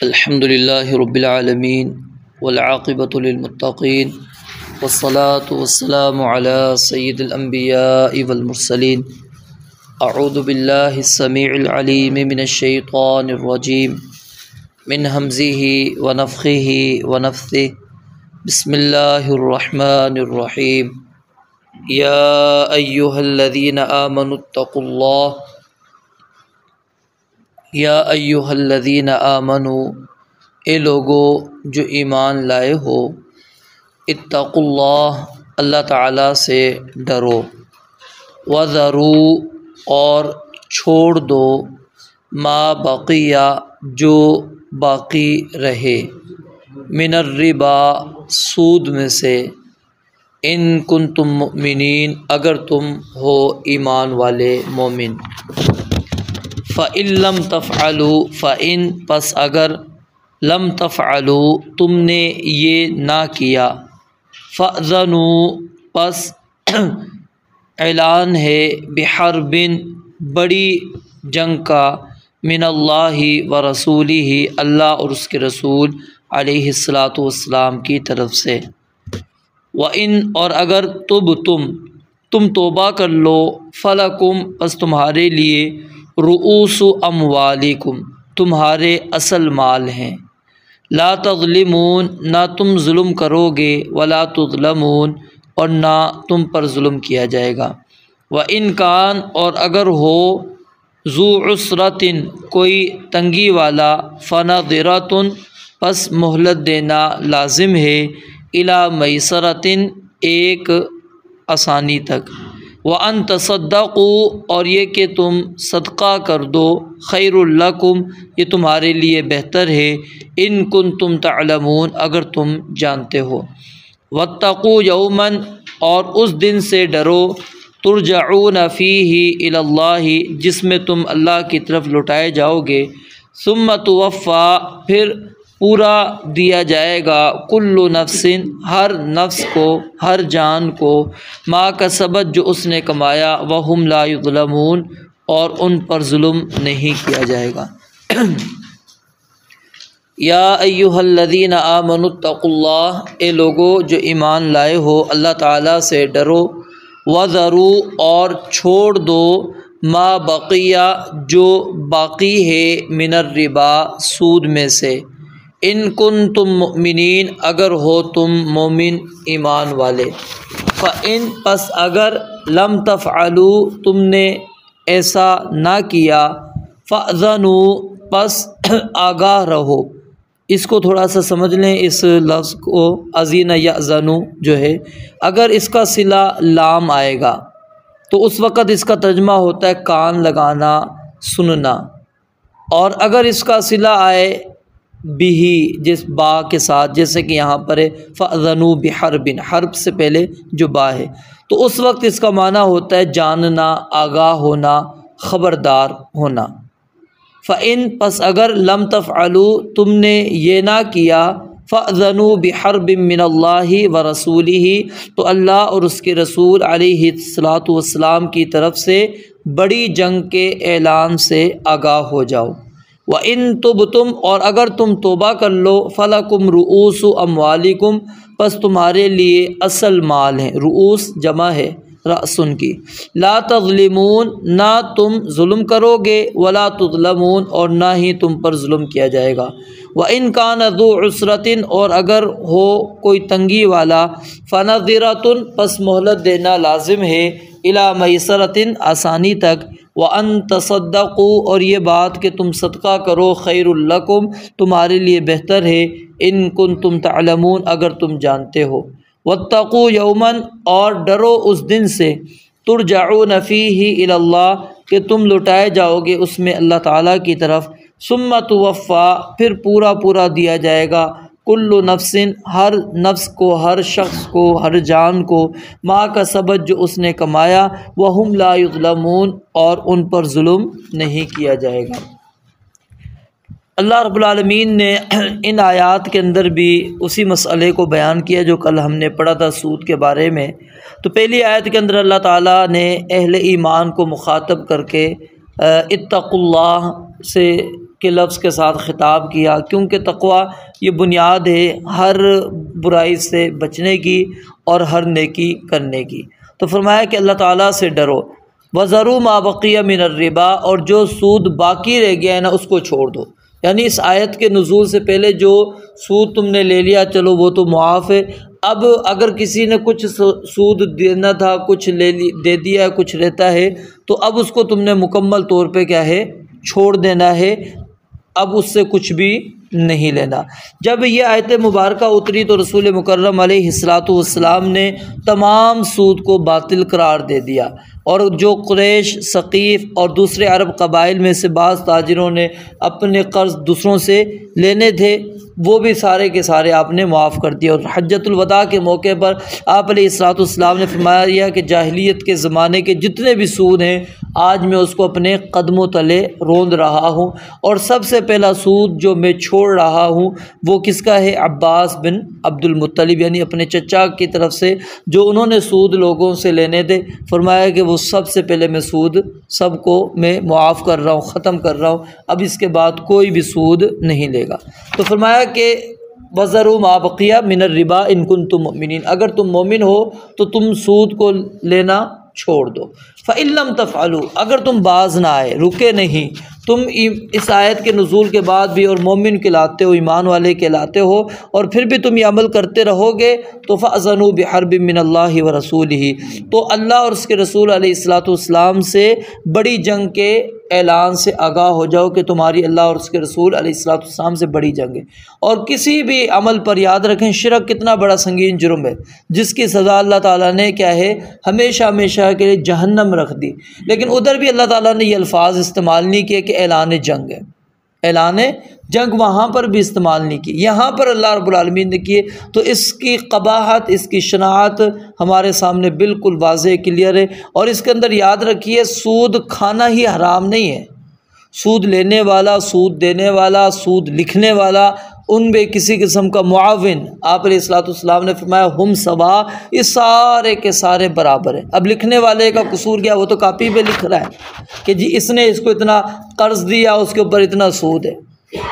अल्हम्दुलिल्लाहि रब्बिल आलमीन वल आक़िबतु लिल मुत्तक़ीन वस्सलातु वस्सलामु अला सय्यिदिल अंबियाइ वल मुरसलीन। अऊज़ु बिल्लाहिस समीइल अलीम मिनश शैतानिर रजीम मिन हम्ज़िहि व नफ़्ख़िहि व नफ़्थिहि। बिस्मिल्लाहिर रहमानिर रहीम। या अय्युहल्लज़ीना आमनुत्तक़ुल्लाह या अय्युहल्लज़ीना आमनु, ए लोगो जो ईमान लाए हो, इत्तक़ुल्लाह, अल्लाह ताला से डरो, वज़रू, और छोड़ दो, मा बक़िया, जो बाक़ी रहे, मिनर रिबा, सूद में से, इन कुंतुम मुमिनीन, अगर तुम हो ईमान वाले मोमिन। फ़इन लम तफ़अलू, फ़इन पस अगर, लम तफ़अलू तुमने ये ना किया, फ़अज़नू पस ऐलान है, बिहर्बिन बड़ी जंग का, मिनल्लाहि व रसूलिही, अल्लाह और उसके रसूल अलैहिस्सलातु वस्सलाम की तरफ से। व इन और अगर तुम तौबा कर लो, फ़लकुम बस तुम्हारे लिए, रुऊसु अमवालिकुम तुम्हारे असल माल हैं, ला तज़लिमून ना तुम जुल्म करोगे, वला तुज़लमून और ना तुम पर जुल्म किया जाएगा। व इन कान और अगर हो, ज़ू उसरतिन कोई तंगी वाला, फ़नज़िरतुन पस मोहलत देना लाजिम है, इला मैसरतिन एक आसानी तक, व अन तसद्दक़ू और ये कि तुम सदका कर दो, खैरुल लकुम ये तुम्हारे लिए बेहतर है, इन कुंतुम तअलमून अगर तुम जानते हो। वत्तक़ू यौमन और उस दिन से डरो, तुरजऊन फ़ीही इलल्लाहि जिसमें तुम अल्लाह की तरफ लौटाए जाओगे, सुम्मा तुवफ़्फ़ा फिर पूरा दिया जाएगा, कुल्लु नफ्सिन हर नफ्स को, हर जान को, मा कसबत जो उसने कमाया, वहुम ला युज़लमून और उन पर जुल्म नहीं किया जाएगा। या अय्युहल्लज़ीना आमनुत्तक़ुल्लाह, ए लोगो जो ईमान लाए हो, अल्लाह ताला से डरो, वज़रू और छोड़ दो, मा बक़िया जो बाक़ी है, मिनर रिबा सूद में से, इन कुंतुम मुमिनीन अगर हो तुम मोमिन ईमान वाले। फ़इन पस अगर, लम तफ़अलू तुमने ऐसा ना किया, फ़अज़नू पस आगाह रहो। इसको थोड़ा सा समझ लें, इस लफ्ज़ को अज़ीना यअज़नु जो है, अगर इसका सिला लाम आएगा तो उस वक़्त इसका तर्जुमा होता है कान लगाना, सुनना। और अगर इसका सिला आए बिही जिस बा के साथ, जैसे कि यहाँ पर है फ़अज़नू बिहर्बिन, हर्ब से पहले जो बा है, तो उस वक्त इसका माना होता है जानना, आगाह होना, ख़बरदार होना। फ़इन पस अगर, लम तफ़अलू तुमने ये ना किया, फ़अज़नू बिहर्बिन मिनल्लाहि व रसूलिही तो अल्लाह और उसके रसूल अलैहिस्सलातु वस्सलाम की तरफ से बड़ी जंग के ऐलान से आगाह हो जाओ। व इन तुबतुम और अगर तुम तौबा कर लो, फ़लकुम रुऊसु अमवालिकुम बस तुम्हारे लिए असल माल हैं, रुऊस जमा है रअसुन की, ला तज़लिमून ना तुम जुल्म करोगे, वला तुज़लमून और ना ही तुम पर जुल्म किया जाएगा। व इन कान ज़ू उसरतिन और अगर हो कोई तंगी वाला, फ़नज़िरतुन पस मोहलत देना लाजिम है, इला मैसरतिन आसानी तक, व अन तसद्दक़ू और ये बात कि तुम सदका करो, खैरुल लकुम तुम्हारे लिए बेहतर है, इन कुंतुम तअलमून अगर तुम जानते हो। वत्तक़ू यौमन और डरो उस दिन से, तुरजऊन फ़ीही इलल्लाह कि तुम लौटाए जाओगे उसमें अल्लाह ताला की तरफ, सुम्मा तुवफ़्फ़ा फिर पूरा दिया जाएगा, कुल्लु नफ्सिन हर नफ्स को, हर शख्स को, हर जान को, मा का सबत जो उसने कमाया, वहुम ला युज़लमून और उन पर जुल्म नहीं किया जाएगा। अल्लाह रब्बुल आलमीन ने इन आयात के अंदर भी उसी मसले को बयान किया जो कल हमने पढ़ा था सूद के बारे में। तो पहली आयत के अंदर अल्लाह ताला ने अहले ईमान को मुखातब करके इत्तक़ुल्लाह से के लफ्ज़ के साथ ख़िताब किया, क्योंकि तक़वा ये बुनियाद है हर बुराई से बचने की और हर नेकी करने की। तो फरमाया कि अल्लाह ताला से डरो। वज़रू मा बक़िया मिनर रिबा, और जो सूद बाकी रह गया है ना उसको छोड़ दो। यानी इस आयत के नुज़ूल से पहले जो सूद तुमने ले लिया चलो वो तो मुआफ़ है, अब अगर किसी ने कुछ सूद देना था, कुछ दे दिया, कुछ रहता है, तो अब उसको तुमने मुकम्मल तौर पे क्या है छोड़ देना है, अब उससे कुछ भी नहीं लेना। जब ये आयत मुबारका उतरी तो रसूल मुकर्रम अलैहिस्सलातु वस्सलाम ने तमाम सूद को बातिल करार दे दिया, और जो कुरैश, सक़ीफ़ और दूसरे अरब कबाइल में से बाज़ ताजिरों ने अपने कर्ज़ दूसरों से लेने थे वो भी सारे के सारे आपने माफ़ कर दिया। और हज्जतुल वदा के मौके पर आप अलैहिस्सलाम ने फरमाया कि जाहिलियत के ज़माने के जितने भी सूद हैं आज मैं उसको अपने कदमों तले रोंद रहा हूँ, और सबसे पहला सूद जो मैं छोड़ रहा हूँ वो किसका है? अब्बास बिन अब्दुल मुत्तलिब, यानी अपने चचा की तरफ से जो उन्होंने सूद लोगों से लेने थे। फरमाया कि वो सबसे पहले मैं सूद सबको मैं मुआफ़ कर रहा हूँ, ख़त्म कर रहा हूँ, अब इसके बाद कोई भी सूद नहीं लेगा। तो फरमाया कि वज़रू मा बक़िया मिनर रिबा इन कुंतुम मुमिनीन, अगर तुम मोमिन हो तो तुम सूद को लेना छोड़ दो। फ़इल्लम तफ़अलू, अगर तुम बाज ना आए, रुके नहीं, तुम इस आयत के नुज़ूल के बाद भी और मोमिन कहलाते हो, ईमान वाले कहलाते हो, और फिर भी तुम ये अमल करते रहोगे तो फ़अज़नू बिहर्बिम मिनल्लाहि व रसूलिही, तो अल्लाह और उसके रसूल अलैहिस्सलातु वस्सलाम से बड़ी जंग के ऐलान से आगाह हो जाओ कि तुम्हारी अल्लाह और उसके रसूल अलैहिस्सलातु वस्सलाम से बड़ी जंग है। और किसी भी अमल पर याद रखें शिरक कितना बड़ा संगीन जुर्म है, जिसकी सज़ा अल्लाह ताला ने क्या है हमेशा हमेशा के लिए जहन्नम रख दी। लेकिन उधर भी अल्लाह ताला ने ये अल्फाज इस्तेमाल नहीं किए कि ऐलान जंग है, ऐलान जंग वहाँ पर भी इस्तेमाल नहीं की, यहाँ पर अल्लाह रब्बुल आलमीन ने किए। तो इसकी क़बाहत, इसकी शनाअत हमारे सामने बिल्कुल वाज़ेह क्लियर है। और इसके अंदर याद रखिए सूद खाना ही हराम नहीं है, सूद लेने वाला, सूद देने वाला, सूद लिखने वाला, उनमें किसी किस्म का मुआविन, आप अलैहिस्सलाम ने फरमाया हम सवा, ये सारे के सारे बराबर हैं। अब लिखने वाले का कसूर क्या, वो तो कापी पे लिख रहा है कि जी इसने इसको इतना कर्ज़ दिया, उसके ऊपर इतना सूद है,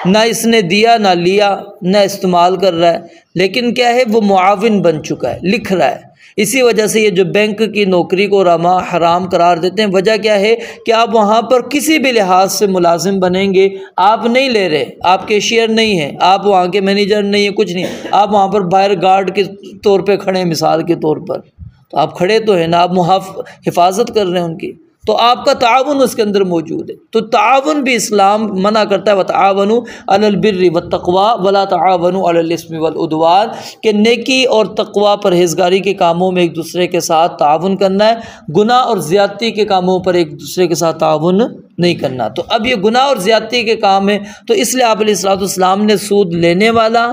ना इसने दिया ना लिया ना इस्तेमाल कर रहा है, लेकिन क्या है वो मुआविन बन चुका है, लिख रहा है। इसी वजह से ये जो बैंक की नौकरी को हराम करार देते हैं, वजह क्या है कि आप वहाँ पर किसी भी लिहाज से मुलाजिम बनेंगे, आप नहीं ले रहे, आप कैशियर नहीं हैं, आप वहाँ के मैनेजर नहीं है, कुछ नहीं, आप वहाँ पर बाहर गार्ड के तौर पे खड़े हैं मिसाल के तौर पर, तो आप खड़े तो हैं ना, आप हिफाजत कर रहे हैं उनकी, तो आपका ताउन उसके अंदर मौजूद है। तो ताउन भी इस्लाम मना करता है, व तावनु अलल बिर्रि व तक़वा वला तावनु अलल इस्मि वल उद्वान, कि नेकी और तक़वा परहेज़गारी के कामों में एक दूसरे के साथ ताउन करना है, गुनाह और ज़्यादती के कामों पर एक दूसरे के साथ ताउन नहीं करना। तो अब ये गुनाह और ज़्यादती के काम है, तो इसलिए आप अलैहिस्सलाम ने सूद लेने वाला,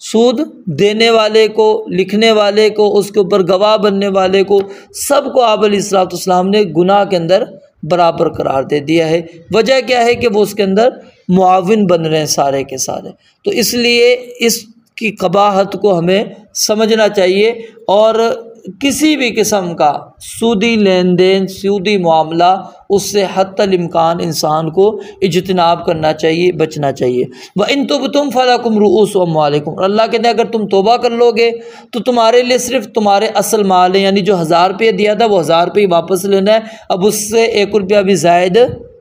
सूद देने वाले को, लिखने वाले को, उसके ऊपर गवाह बनने वाले को, सबको आप अलैहिस्सलाम ने गुनाह के अंदर बराबर करार दे दिया है। वजह क्या है कि वो उसके अंदर मुआविन बन रहे हैं सारे के सारे। तो इसलिए इसकी क़बाहत को हमें समझना चाहिए, और किसी भी किस्म का सूदी लेन देन, सूदी मामला, उससे हत्तल इम्कान इंसान को इज्तिनाब करना चाहिए, बचना चाहिए। व इन तुबतुम फलकुम रुऊस अम्वालिकुम, अल्लाह कहते हैं अगर तुम तौबा कर लोगे तो तुम्हारे लिए सिर्फ तुम्हारे असल माल है, यानी जो 1000 रुपये दिया था वो 1000 रुपये वापस लेना है, अब उससे 1 रुपया भी ज़ायद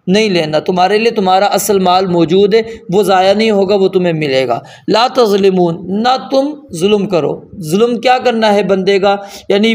नहीं लेना। तुम्हारे लिए तुम्हारा असल माल मौजूद है, वो ज़ाया नहीं होगा, वो तुम्हें मिलेगा। ला तज़लिमून, ना तुम जुल्म करो। जुल्म क्या करना है बंदे का, यानी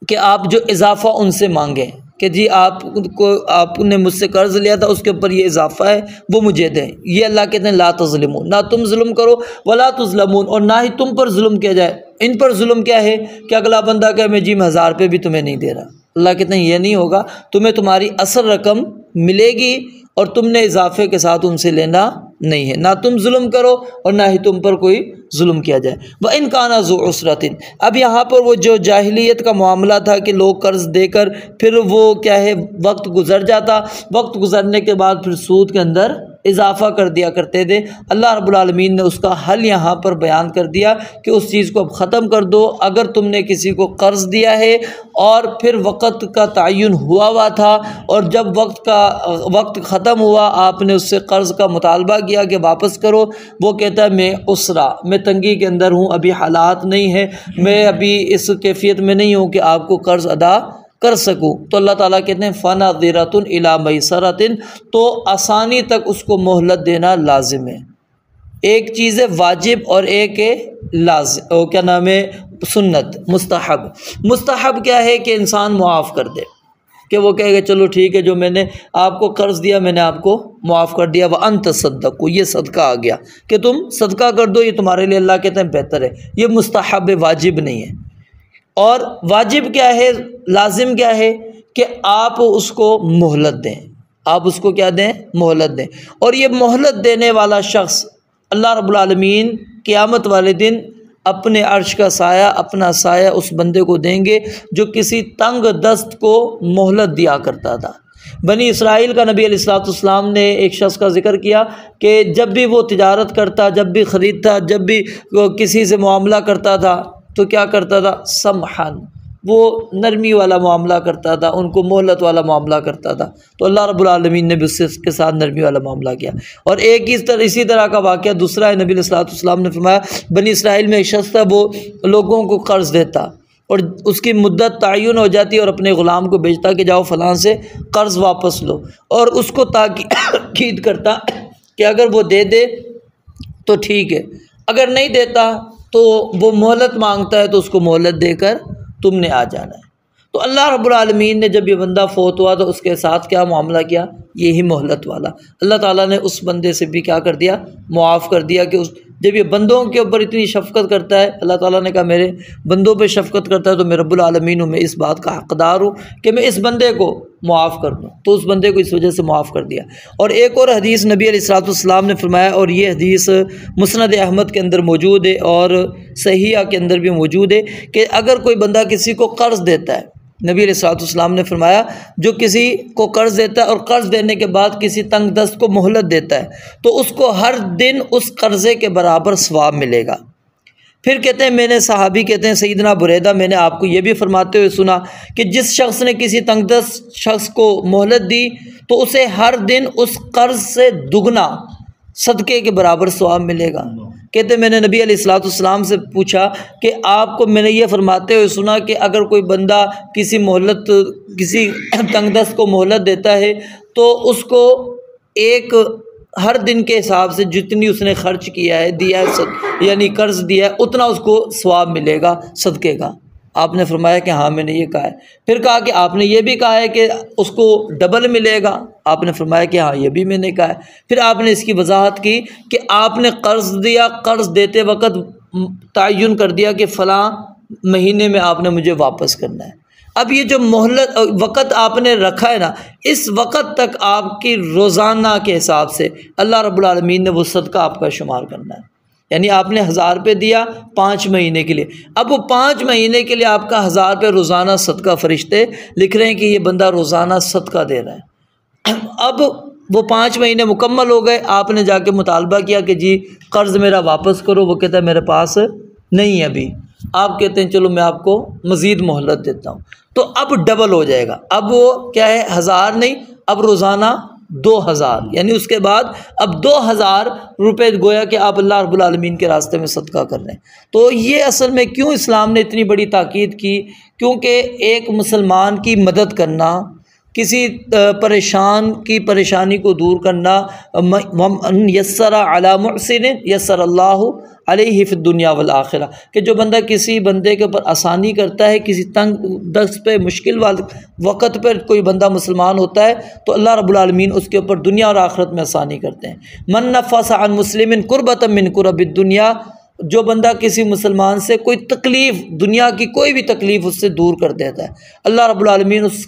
कि आप जो इजाफ़ा उनसे मांगें कि जी आपने मुझसे कर्ज़ लिया था, उसके ऊपर ये इजाफ़ा है वो मुझे दें, ये अल्लाह कहते हैं ला तज़लिमून, ना तुम जुल्म करो, वला तुज़लमून, और ना ही तुम पर जुल्म किया जाए। इन पर जुल्म क्या है कि अगला बंदा कहे मैं जी मैं 1000 रुपये भी तुम्हें नहीं दे रहा, अल्लाह कहते हैं ये नहीं होगा, तुम्हें तुम्हारी असल रकम मिलेगी और तुमने इजाफे के साथ उनसे लेना नहीं है। ना तुम जुल्म करो और ना ही तुम पर कोई जुल्म किया जाए। व इन काना ज़ु उसरतिन, अब यहाँ पर वो जो जाहिलियत का मामला था कि लोग कर्ज़ देकर फिर वो क्या है वक्त गुज़र जाता, वक्त गुज़रने के बाद फिर सूद के अंदर इजाफ़ा कर दिया करते थे। अल्लाह रब्बुल आलमीन ने उसका हल यहाँ पर बयान कर दिया कि उस चीज़ को अब ख़त्म कर दो। अगर तुमने किसी को कर्ज़ दिया है और फिर वक़्त का तयन हुआ था और जब वक्त ख़त्म हुआ आपने उससे कर्ज़ का मुतालबा किया कि वापस करो, वो कहता है मैं तंगी के अंदर हूँ, अभी हालात नहीं है, मैं अभी इस कैफियत में नहीं हूँ कि आपको कर्ज़ अदा कर सकूँ, तो अल्लाह ताला कहते हैं फ़नाज़िरतुन इला मैसरतिन, तो आसानी तक उसको मोहलत देना लाजिम है। एक चीज़ है वाजिब और एक है लाजिम, क्या नाम है, सुन्नत। मुस्तहब क्या है कि इंसान मुआफ़ कर दे, कि वो कहेगा चलो ठीक है, जो मैंने आपको कर्ज़ दिया मैंने आपको मुआफ़ कर दिया। व अन तसद्दक़ू, ये सदका आ गया कि तुम सदका कर दो, ये तुम्हारे लिए अल्लाह कहते हैं बेहतर है। ये मुस्तहब है, वाजिब नहीं है। और वाजिब क्या है, लाजिम क्या है कि आप उसको मोहलत दें, आप उसको क्या दें, मोहलत दें। और ये मोहलत देने वाला शख्स अल्लाह रब्बुल आलमीन क़यामत वाले दिन अपने अर्श का साया, अपना साया उस बंदे को देंगे जो किसी तंग दस्त को मोहलत दिया करता था। बनी इसराइल का नबी अलैहिस्सलाम ने एक शख्स का ज़िक्र किया कि जब भी वो तिजारत करता, जब भी ख़रीदता, जब भी किसी से मुआमला करता था तो क्या करता था, समहन, वो नरमी वाला मामला करता था, उनको मोहलत वाला मामला करता था। तो अल्लाह रब्बुल आलमीन ने भी उसके साथ नरमी वाला मामला किया। और एक इसी तरह का वाक़या दूसरा है, नबी अलैहिस्सलाम ने फरमाया बनी इसराइल में एक शख्स था, वो लोगों को कर्ज़ देता और उसकी मुद्दत तयन हो जाती और अपने ग़ुलाम को भेजता कि जाओ फ़लाँ से कर्ज़ वापस लो, और उसको ताकीद करता कि अगर वो दे दे तो ठीक है, अगर नहीं देता तो वो मोहलत मांगता है तो उसको मोहलत देकर तुमने आ जाना है। तो अल्लाह रब्बुल आलमीन ने जब ये बंदा फ़ौत हुआ तो उसके साथ क्या मामला किया, यही मोहलत वाला। अल्लाह ताला ने उस बंदे से भी क्या कर दिया, मुआफ़ कर दिया कि जब ये बंदों के ऊपर इतनी शफ़क़त करता है, अल्लाह ताला ने कहा मेरे बंदों पे शफ़क़त करता है तो मैं रब्बुल आलमीन हूँ, मैं इस बात का हक़दार हूँ कि मैं इस बंदे को मुआफ़ कर दूँ। तो उस बंदे को इस वजह से मुआफ़ कर दिया। और एक और हदीस नबी अलैहिस्सलाम ने फरमाया, और ये हदीस मुस्नद अहमद के अंदर मौजूद है और सहीहा के अंदर भी मौजूद है, कि अगर कोई बंदा किसी को कर्ज़ देता है, नबी अलैहिस्सलाम ने फरमाया जो किसी को कर्ज़ देता है और कर्ज़ देने के बाद किसी तंग दस्त को मोहलत देता है तो उसको हर दिन उस कर्ज़े के बराबर सवाब मिलेगा। फिर कहते हैं, मैंने सहाबी कहते हैं सैयदना बुरैदा, मैंने आपको ये भी फरमाते हुए सुना कि जिस शख्स ने किसी तंगदस्त शख्स को मोहलत दी तो उसे हर दिन उस कर्ज़ से दुगना सदक़े के बराबर सवाब मिलेगा। कहते मैंने नबी अलैहिस्सलाम से पूछा कि आपको मैंने ये फरमाते हुए सुना कि अगर कोई बंदा किसी तंगदस्त को मोहलत देता है तो उसको एक हर दिन के हिसाब से जितनी उसने खर्च किया है, दिया है, यानी कर्ज़ दिया है, उतना उसको सवाब मिलेगा सदक़े का। आपने फरमाया कि हाँ मैंने ये कहा है। फिर कहा कि आपने ये भी कहा है कि उसको डबल मिलेगा। आपने फरमाया कि हाँ ये भी मैंने कहा है। फिर आपने इसकी वजाहत की कि आपने कर्ज़ दिया, कर्ज़ देते वक्त तयन कर दिया कि फ़लाँ महीने में आपने मुझे वापस करना है। अब ये जो मोहलत वक़्त आपने रखा है ना, इस वक़्त तक आपकी रोज़ाना के हिसाब से अल्लाह रब्बुल आलमीन ने वो सदका आपका शुमार करना है। यानी आपने 1000 रुपये दिया 5 महीने के लिए, अब वो 5 महीने के लिए आपका 1000 रुपये रोज़ाना सदका फ़रिश्ते लिख रहे हैं कि ये बंदा रोज़ाना सदका दे रहा है। अब वो 5 महीने मुकम्मल हो गए, आपने जाके मुतालबा किया कि जी कर्ज़ मेरा वापस करो, वो कहता है मेरे पास नहीं है अभी। आप कहते हैं चलो मैं आपको मज़ीद मोहलत देता हूँ, तो अब डबल हो जाएगा। अब वो क्या है, 1000 नहीं, अब रोज़ाना 2000, यानी उसके बाद अब 2000 रुपये गोया कि आप अल्लाह रब्बुल आलमीन के रास्ते में सदका कर रहे हैं। तो ये असल में क्यों इस्लाम ने इतनी बड़ी ताकीद की, क्योंकि एक मुसलमान की मदद करना, किसी परेशान की परेशानी को दूर करना, यस्सरा अला मुहसिन यस्सर अल्लाहु अलैहि फिद दुनिया वल आखिरा, कि जो बंदा किसी बंदे के ऊपर आसानी करता है, किसी तंग दस्त पे मुश्किल वाले वक़्त पर कोई बंदा मुसलमान होता है तो अल्लाह रब्बुल आलमीन उसके ऊपर दुनिया और आखिरत में आसानी करते हैं। मन नफ़स अन मुस्लिमिन कुर्बतम मिन कुरबिद दुनिया, जो बंदा किसी मुसलमान से कोई तकलीफ़, दुनिया की कोई भी तकलीफ़ उससे दूर कर देता है, अल्लाह रब्बुल आलमीन उस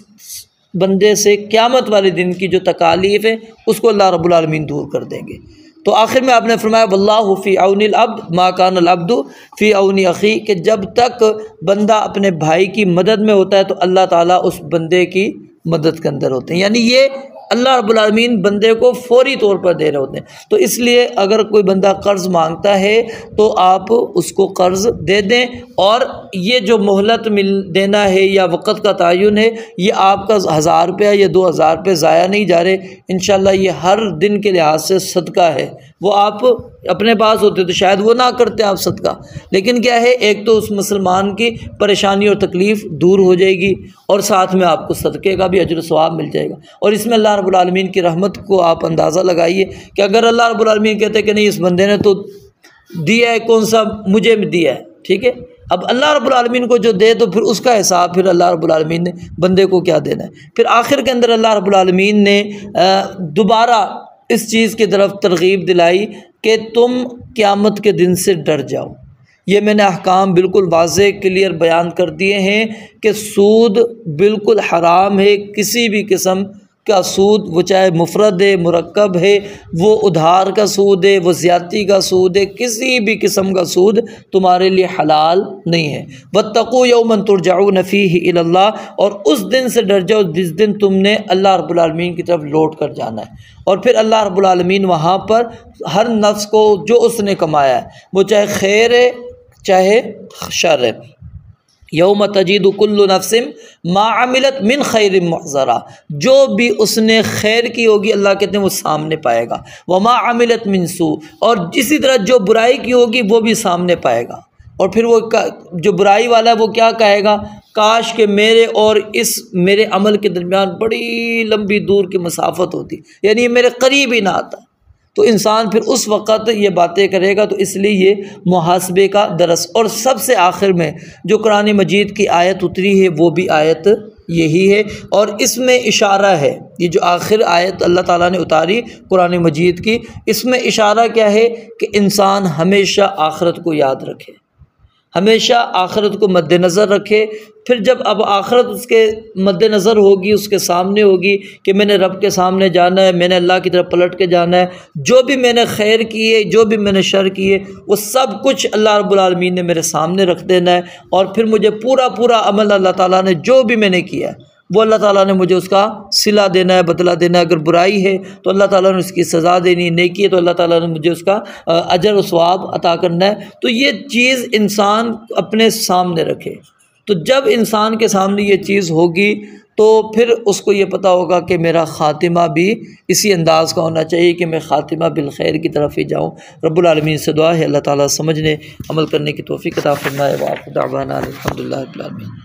बंदे से क़यामत वाले दिन की जो तकालीफ़ है उसको अल्लाह रब्बुल आलमीन दूर कर देंगे। तो आखिर में आपने फरमाया वल्लाहु फ़ी औनिल अब्द मा कानल अब्दु फ़ी औनी अख़ी, कि जब तक बंदा अपने भाई की मदद में होता है तो अल्लाह ताला उस बंदे की मदद के अंदर होते हैं, यानी ये अल्लाह रब्बुल आलमीन बंदे को फौरी तौर पर दे रहे होते हैं। तो इसलिए अगर कोई बंदा कर्ज़ मांगता है तो आप उसको कर्ज़ दे दें, और ये जो मोहलत मिल देना है या वक़्त का तयन है, ये आपका 1000 रुपया या 2000 रुपये ज़ाया नहीं जा रहे। इंशाअल्लाह ये हर दिन के लिहाज से सदका है। वो आप अपने पास होते तो शायद वो ना करते आप सदका, लेकिन क्या है, एक तो उस मुसलमान की परेशानी और तकलीफ़ दूर हो जाएगी, और साथ में आपको सदक़े का भी अजर सवाब मिल जाएगा। और इसमें अल्लाह रब्बुल आलमीन की रहमत को आप अंदाज़ा लगाइए कि अगर अल्लाह रब्बुल आलमीन कहते हैं कि नहीं, इस बंदे ने तो दिया है, कौन सा मुझे दिया है, ठीक है, अब अल्लाह रब्बुल आलमीन को जो दे तो फिर उसका हिसाब फिर अल्लाह रब्बुल आलमीन ने बंदे को क्या देना है। फिर आखिर के अंदर अल्लाह रब्बुल आलमीन ने दोबारा इस चीज़ की तरफ तरगीब दिलाई कि तुम क़यामत के दिन से डर जाओ। ये मैंने अहकाम बिल्कुल वाज़े क्लियर बयान कर दिए हैं कि सूद बिल्कुल हराम है। किसी भी किस्म का सूद, वो चाहे मुफरद है, मुरक्कब है, वो उधार का सूद है, वो ज़्यादती का सूद है, किसी भी किस्म का सूद तुम्हारे लिए हलाल नहीं है। वत्तक़ू यौमन तुरजऊन फ़ीहि इलल्लाह, और उस दिन से डर जाओ जिस दिन तुमने अल्लाह रब्बुल आलमीन की तरफ लौट कर जाना है। और फिर अल्लाह रब्बुल आलमीन वहाँ पर हर नफ्स को जो उसने कमाया है, वो चाहे खैर है चाहे शर है, यौम तजीदु कुल्लु नफ्सिम मा अमिलत मिन खैरिन मुहज़रा, जो भी उसने खैर की होगी अल्लाह कहते हैं वो सामने पाएगा, व मा अमिलत मिन सू, और इसी तरह जो बुराई की होगी वो भी सामने पाएगा। और फिर वो जो बुराई वाला है वो क्या कहेगा, काश के मेरे और इस मेरे अमल के दरमियान बड़ी लंबी दूर की मसाफत होती, यानी ये मेरे करीब ही ना आता। तो इंसान फिर उस वक़्त ये बातें करेगा। तो इसलिए ये मुहासबे का दरस। और सबसे आखिर में जो कुरान मजीद की आयत उतरी है वो भी आयत यही है, और इसमें इशारा है, ये जो आखिर आयत अल्लाह ताला ने उतारी कुरान मजीद की, इसमें इशारा क्या है कि इंसान हमेशा आखिरत को याद रखे, हमेशा आखिरत को मद्देनज़र रखे। फिर जब अब आखिरत उसके मद्देनज़र होगी, उसके सामने होगी कि मैंने रब के सामने जाना है, मैंने अल्लाह की तरफ पलट के जाना है, जो भी मैंने खैर किए, जो भी मैंने शर किए, वो सब कुछ अल्लाह रब्बुल आलमीन ने मेरे सामने रख देना है। और फिर मुझे पूरा पूरा अमल अल्लाह ताला ने जो भी मैंने किया है वो अल्लाह ताला ने मुझे उसका सिला देना है, बदला देना है। अगर बुराई है तो अल्लाह ताला ने उसकी सज़ा देनी है, नेकी है तो अल्लाह ताला ने मुझे उसका अजर और सवाब अता करना है। तो ये चीज़ इंसान अपने सामने रखे। तो जब इंसान के सामने ये चीज़ होगी तो फिर उसको ये पता होगा कि मेरा ख़ातिमा भी इसी अंदाज़ का होना चाहिए कि मैं ख़ातिमा बिल खैर की तरफ ही जाऊँ। रब्बुल आलमीन से दुआ है अल्लाह ताला समझने अमल करने की तौफ़ीक़ अता फ़रमाए। व आखिर दावाना अल्हम्दुलिल्लाहि रब्बिल आलमीन।